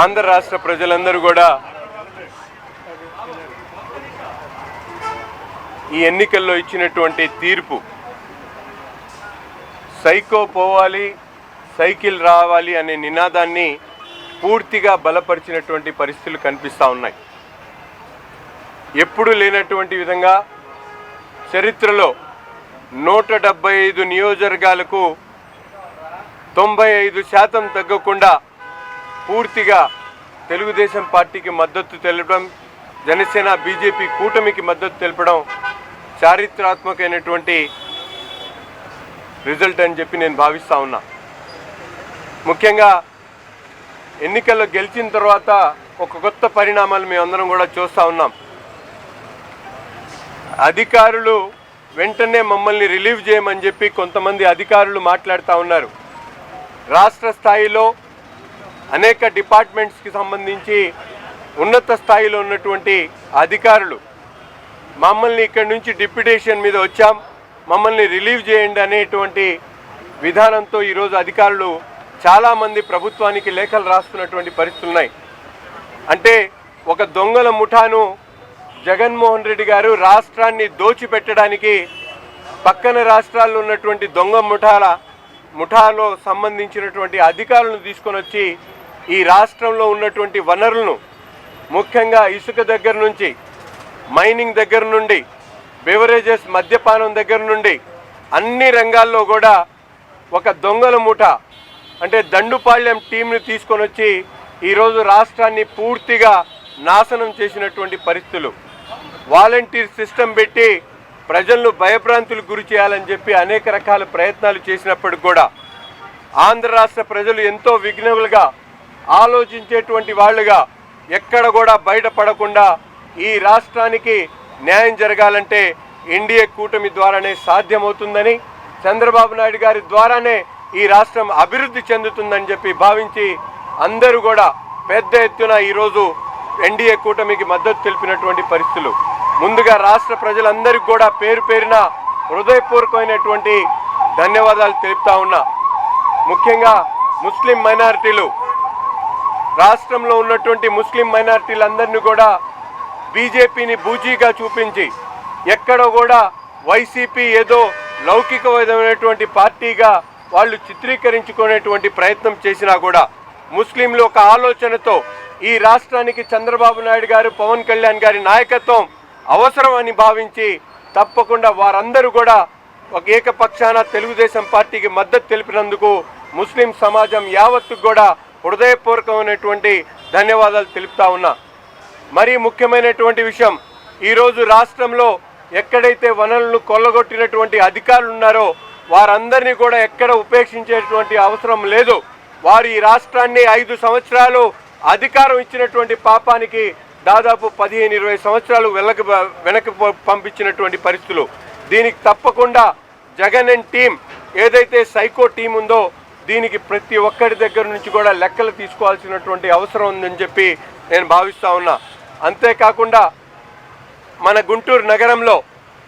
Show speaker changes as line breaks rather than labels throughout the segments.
ఆంధ్ర రాష్ట్ర ప్రజలందరూ కూడా ఈ ఎన్నికల్లో ఇచ్చినటువంటి తీర్పు సైకో పోవాలి సైకిల్ రావాలి అనే నినాదాన్ని పూర్తిగా బలపరిచినటువంటి పరిస్థితులు కనిపిస్తూ ఉన్నాయి. ఎప్పుడూ లేనటువంటి విధంగా చరిత్రలో 175 నియోజకవర్గాలకు 95% తగ్గకుండా పూర్తిగా తెలుగుదేశం పార్టీకి మద్దతు తెలపడం, జనసేన బీజేపీ కూటమికి మద్దతు తెలపడం చారిత్రాత్మకమైనటువంటి రిజల్ట్ అని చెప్పి నేను భావిస్తూ ఉన్నా. ముఖ్యంగా ఎన్నికల్లో గెలిచిన తర్వాత ఒక కొత్త పరిణామాలు మేమందరం కూడా చూస్తూ ఉన్నాం. అధికారులు వెంటనే మమ్మల్ని రిలీవ్ చేయమని చెప్పి కొంతమంది అధికారులు మాట్లాడుతూ ఉన్నారు. రాష్ట్ర స్థాయిలో అనేక డిపార్ట్మెంట్స్కి సంబంధించి ఉన్నత స్థాయిలో ఉన్నటువంటి అధికారులు మమ్మల్ని ఇక్కడి నుంచి డిప్యుటేషన్ మీద వచ్చాం, మమ్మల్ని రిలీవ్ చేయండి అనేటువంటి విధానంతో ఈరోజు అధికారులు చాలామంది ప్రభుత్వానికి లేఖలు రాస్తున్నటువంటి పరిస్థితులు ఉన్నాయి. అంటే ఒక దొంగల ముఠాను జగన్మోహన్ రెడ్డి గారు రాష్ట్రాన్ని దోచిపెట్టడానికి పక్కన రాష్ట్రాల్లో ఉన్నటువంటి దొంగ ముఠాలో సంబంధించినటువంటి అధికారులను తీసుకొని వచ్చి ఈ రాష్ట్రంలో ఉన్నటువంటి వనరులను, ముఖ్యంగా ఇసుక దగ్గర నుంచి, మైనింగ్ దగ్గర నుండి, బెవరేజెస్ మద్యపానం దగ్గర నుండి అన్ని రంగాల్లో కూడా ఒక దొంగల ముఠ అంటే దండుపాళ్యం టీంని తీసుకొని వచ్చి ఈరోజు రాష్ట్రాన్ని పూర్తిగా నాశనం చేసినటువంటి పరిస్థితులు. వాలంటీర్ సిస్టమ్ పెట్టి ప్రజలను భయభ్రాంతులకు గురి చేయాలని చెప్పి అనేక రకాల ప్రయత్నాలు చేసినప్పటికి కూడా ఆంధ్ర రాష్ట్ర ప్రజలు ఎంతో విఘ్నములుగా ఆలోచించేటువంటి వాళ్ళుగా ఎక్కడ కూడా బయటపడకుండా ఈ రాష్ట్రానికి న్యాయం జరగాలంటే ఎన్డీఏ కూటమి ద్వారానే సాధ్యమవుతుందని, చంద్రబాబు నాయుడు గారి ద్వారానే ఈ రాష్ట్రం అభివృద్ధి చెందుతుందని చెప్పి భావించి అందరూ కూడా పెద్ద ఎత్తున ఈరోజు ఎన్డీఏ కూటమికి మద్దతు తెలిపినటువంటి పరిస్థితులు. ముందుగా రాష్ట్ర ప్రజలందరికీ కూడా పేరు పేరున హృదయపూర్వకమైనటువంటి ధన్యవాదాలు తెలుపుతా ఉన్నా. ముఖ్యంగా ముస్లిం మైనారిటీలు, రాష్ట్రంలో ఉన్నటువంటి ముస్లిం మైనారిటీలందరినీ కూడా బీజేపీని బూజీగా చూపించి ఎక్కడో కూడా వైసీపీ ఏదో లౌకికమైనటువంటి పార్టీగా వాళ్ళు చిత్రీకరించుకునేటువంటి ప్రయత్నం చేసినా కూడా ముస్లింలు ఒక ఆలోచనతో ఈ రాష్ట్రానికి చంద్రబాబు నాయుడు గారు, పవన్ కళ్యాణ్ గారి నాయకత్వం అవసరం అని భావించి తప్పకుండా వారందరూ కూడా ఒక ఏకపక్షాన తెలుగుదేశం పార్టీకి మద్దతు తెలిపినందుకు ముస్లిం సమాజం యావత్తు కూడా హృదయపూర్వకమైనటువంటి ధన్యవాదాలు తెలుపుతా ఉన్నా. మరీ ముఖ్యమైనటువంటి విషయం, ఈరోజు రాష్ట్రంలో ఎక్కడైతే వనరులను కొల్లగొట్టినటువంటి అధికారులు ఉన్నారో వారందరినీ కూడా ఎక్కడ ఉపేక్షించేటువంటి అవసరం లేదు. వారు ఈ రాష్ట్రాన్ని 5 సంవత్సరాలు అధికారం ఇచ్చినటువంటి పాపానికి దాదాపు 15-20 సంవత్సరాలు వెనక్కి పంపించినటువంటి పరిస్థితులు. దీనికి తప్పకుండా జగన్ అండ్ టీం ఏదైతే సైకో టీం ఉందో దీనికి ప్రతి ఒక్కరి దగ్గర నుంచి కూడా లెక్కలు తీసుకోవాల్సినటువంటి అవసరం ఉందని చెప్పి నేను భావిస్తూ ఉన్నా. అంతేకాకుండా మన గుంటూరు నగరంలో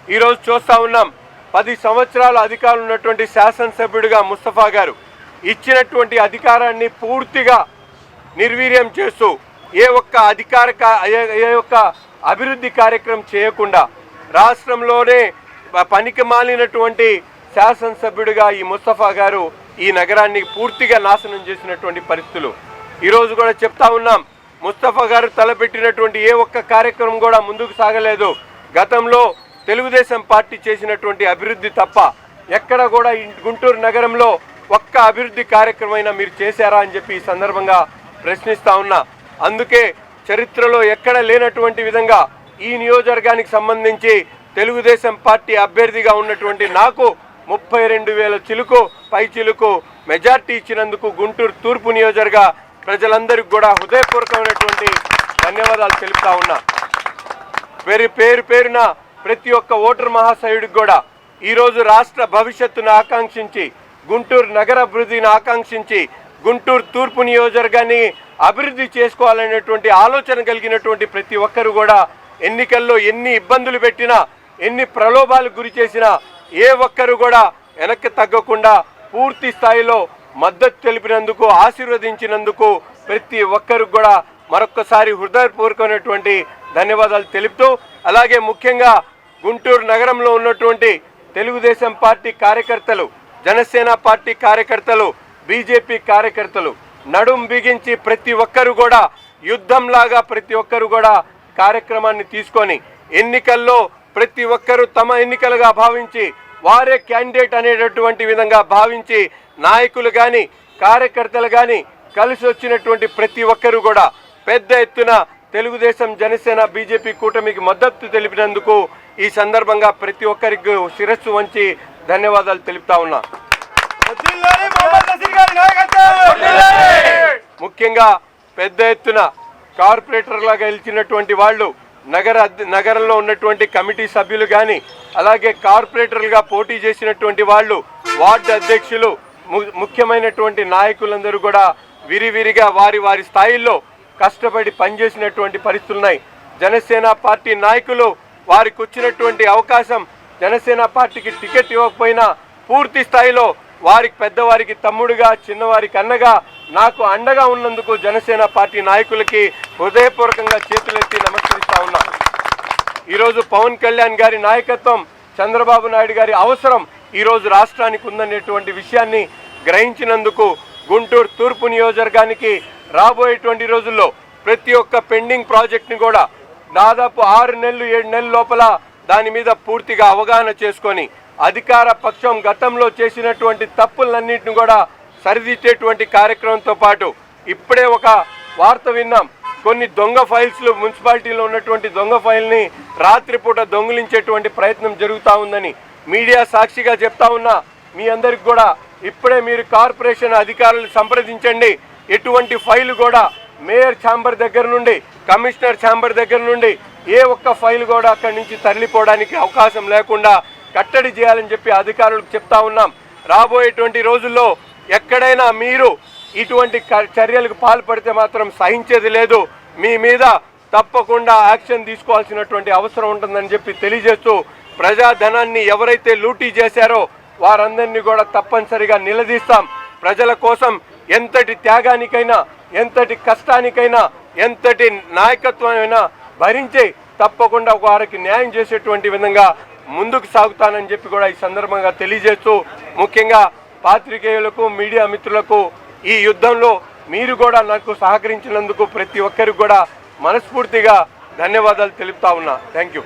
ఈరోజు చూస్తూ ఉన్నాం, 10 సంవత్సరాల అధికారులు ఉన్నటువంటి శాసనసభ్యుడిగా ముస్తఫా గారు ఇచ్చినటువంటి అధికారాన్ని పూర్తిగా నిర్వీర్యం చేస్తూ ఏ ఒక్క అభివృద్ధి కార్యక్రమం చేయకుండా రాష్ట్రంలోనే పనికి మాలినటువంటి శాసనసభ్యుడిగా ఈ ముస్తఫా గారు ఈ నగరాన్ని పూర్తిగా నాశనం చేసినటువంటి పరిస్థితులు. ఈరోజు కూడా చెప్తా ఉన్నాం, ముస్తఫా గారు తలపెట్టినటువంటి ఏ ఒక్క కార్యక్రమం కూడా ముందుకు సాగలేదు. గతంలో తెలుగుదేశం పార్టీ చేసినటువంటి అభివృద్ధి తప్ప ఎక్కడ కూడా గుంటూరు నగరంలో ఒక్క అభివృద్ధి కార్యక్రమం మీరు చేశారా అని చెప్పి ఈ సందర్భంగా ప్రశ్నిస్తా ఉన్నా. అందుకే చరిత్రలో ఎక్కడ లేనటువంటి విధంగా ఈ నియోజకవర్గానికి సంబంధించి తెలుగుదేశం పార్టీ అభ్యర్థిగా ఉన్నటువంటి నాకు 32,000 పైచిలుకు మెజార్టీ ఇచ్చినందుకు గుంటూరు తూర్పు నియోజకవర్గ ప్రజలందరికీ కూడా హృదయపూర్వకమైనటువంటి ధన్యవాదాలు తెలుపుతా ఉన్నా. పేరున ప్రతి ఒక్క ఓటర్ మహాశయుడికి కూడా ఈరోజు రాష్ట్ర భవిష్యత్తును ఆకాంక్షించి, గుంటూరు నగర అభివృద్ధిని ఆకాంక్షించి, గుంటూరు తూర్పు నియోజకవర్గాన్ని అభివృద్ధి చేసుకోవాలనేటువంటి ఆలోచన కలిగినటువంటి ప్రతి ఒక్కరు కూడా ఎన్నికల్లో ఎన్ని ఇబ్బందులు పెట్టినా, ఎన్ని ప్రలోభాలకు గురి చేసినా ఏ ఒక్కరు కూడా వెనక్కి తగ్గకుండా పూర్తి స్థాయిలో మద్దతు తెలిపినందుకు, ఆశీర్వదించినందుకు ప్రతి ఒక్కరికి కూడా మరొక్కసారి హృదయపూర్వకమైనటువంటి ధన్యవాదాలు తెలుపుతూ, అలాగే ముఖ్యంగా గుంటూరు నగరంలో ఉన్నటువంటి తెలుగుదేశం పార్టీ కార్యకర్తలు, జనసేన పార్టీ కార్యకర్తలు, బీజేపీ కార్యకర్తలు నడుం బిగించి ప్రతి ఒక్కరు కూడా యుద్ధంలాగా ప్రతి ఒక్కరు కూడా కార్యక్రమాన్ని తీసుకొని ఎన్నికల్లో ప్రతి ఒక్కరూ తమ ఎన్నికలుగా భావించి వారే క్యాండిడేట్ అనేటటువంటి విధంగా భావించి నాయకులు కానీ కార్యకర్తలు కానీ కలిసి వచ్చినటువంటి ప్రతి ఒక్కరు కూడా పెద్ద ఎత్తున తెలుగుదేశం, జనసేన, బీజేపీ కూటమికి మద్దతు తెలిపినందుకు ఈ సందర్భంగా ప్రతి ఒక్కరికి శిరస్సు వంచి ధన్యవాదాలు తెలుపుతా ఉన్నా. ముఖ్యంగా పెద్ద ఎత్తున కార్పొరేటర్లుగా గెలిచినటువంటి వాళ్ళు, నగరంలో ఉన్నటువంటి కమిటీ సభ్యులు కానీ, అలాగే కార్పొరేటర్లుగా పోటీ చేసినటువంటి వాళ్ళు, వార్డు అధ్యక్షులు, ముఖ్యమైనటువంటి నాయకులందరూ కూడా విరివిరిగా వారి వారి స్థాయిల్లో కష్టపడి పనిచేసినటువంటి పరిస్థితులున్నాయి. జనసేన పార్టీ నాయకులు వారికి వచ్చినటువంటి అవకాశం, జనసేన పార్టీకి టికెట్ ఇవ్వకపోయినా పూర్తి స్థాయిలో వారికి పెద్దవారికి తమ్ముడుగా, చిన్నవారికి అన్నగా, నాకు అండగా ఉన్నందుకు జనసేన పార్టీ నాయకులకి హృదయపూర్వకంగా చేతులెత్తి నమస్కరిస్తా ఉన్నా. ఈరోజు పవన్ కళ్యాణ్ గారి నాయకత్వం, చంద్రబాబు నాయుడు గారి అవసరం ఈరోజు రాష్ట్రానికి ఉందనేటువంటి విషయాన్ని గ్రహించినందుకు గుంటూరు తూర్పు నియోజకవర్గానికి రాబోయేటువంటి రోజుల్లో ప్రతి ఒక్క పెండింగ్ ప్రాజెక్ట్ని కూడా దాదాపు 6 నెలలు 7 నెలల లోపల దాని మీద పూర్తిగా అవగాహన చేసుకొని అధికార పక్షం గతంలో చేసినటువంటి తప్పులన్నింటిని కూడా సరిదిద్దేటువంటి కార్యక్రమంతో పాటు ఇప్పుడే ఒక వార్త విన్నాం, కొన్ని దొంగ ఫైల్స్లు, మున్సిపాలిటీలో ఉన్నటువంటి దొంగ ఫైల్ని రాత్రిపూట దొంగిలించేటువంటి ప్రయత్నం జరుగుతూ ఉందని మీడియా సాక్షిగా చెప్తా ఉన్నా. మీ అందరికి కూడా ఇప్పుడే మీరు కార్పొరేషన్ అధికారులు సంప్రదించండి. ఎటువంటి ఫైలు కూడా మేయర్ ఛాంబర్ దగ్గర నుండి, కమిషనర్ ఛాంబర్ దగ్గర నుండి ఏ ఒక్క ఫైల్ కూడా అక్కడి నుంచి తరలిపోవడానికి అవకాశం లేకుండా కట్టడి చేయాలని చెప్పి అధికారులకు చెప్తా ఉన్నాం. రాబోయేటువంటి రోజుల్లో ఎక్కడైనా మీరు ఇటువంటి చర్యలకు పాల్పడితే మాత్రం సహించేది లేదు. మీ మీద తప్పకుండా యాక్షన్ తీసుకోవాల్సినటువంటి అవసరం ఉంటుందని చెప్పి తెలియజేస్తూ, ప్రజాధనాన్ని ఎవరైతే లూటీ చేశారో వారందరినీ కూడా తప్పనిసరిగా నిలదీస్తాం. ప్రజల కోసం ఎంతటి త్యాగానికైనా, ఎంతటి కష్టానికైనా, ఎంతటి నాయకత్వమైనా భరించి తప్పకుండా వారికి న్యాయం చేసేటువంటి విధంగా ముందుకు సాగుతానని చెప్పి కూడా ఈ సందర్భంగా తెలియజేస్తూ, ముఖ్యంగా పాత్రికేయులకు, మీడియా మిత్రులకు ఈ యుద్ధంలో మీరు కూడా నాకు సహకరించినందుకు ప్రతి ఒక్కరికి కూడా మనస్ఫూర్తిగా ధన్యవాదాలు తెలుపుతా ఉన్నా. Thank you.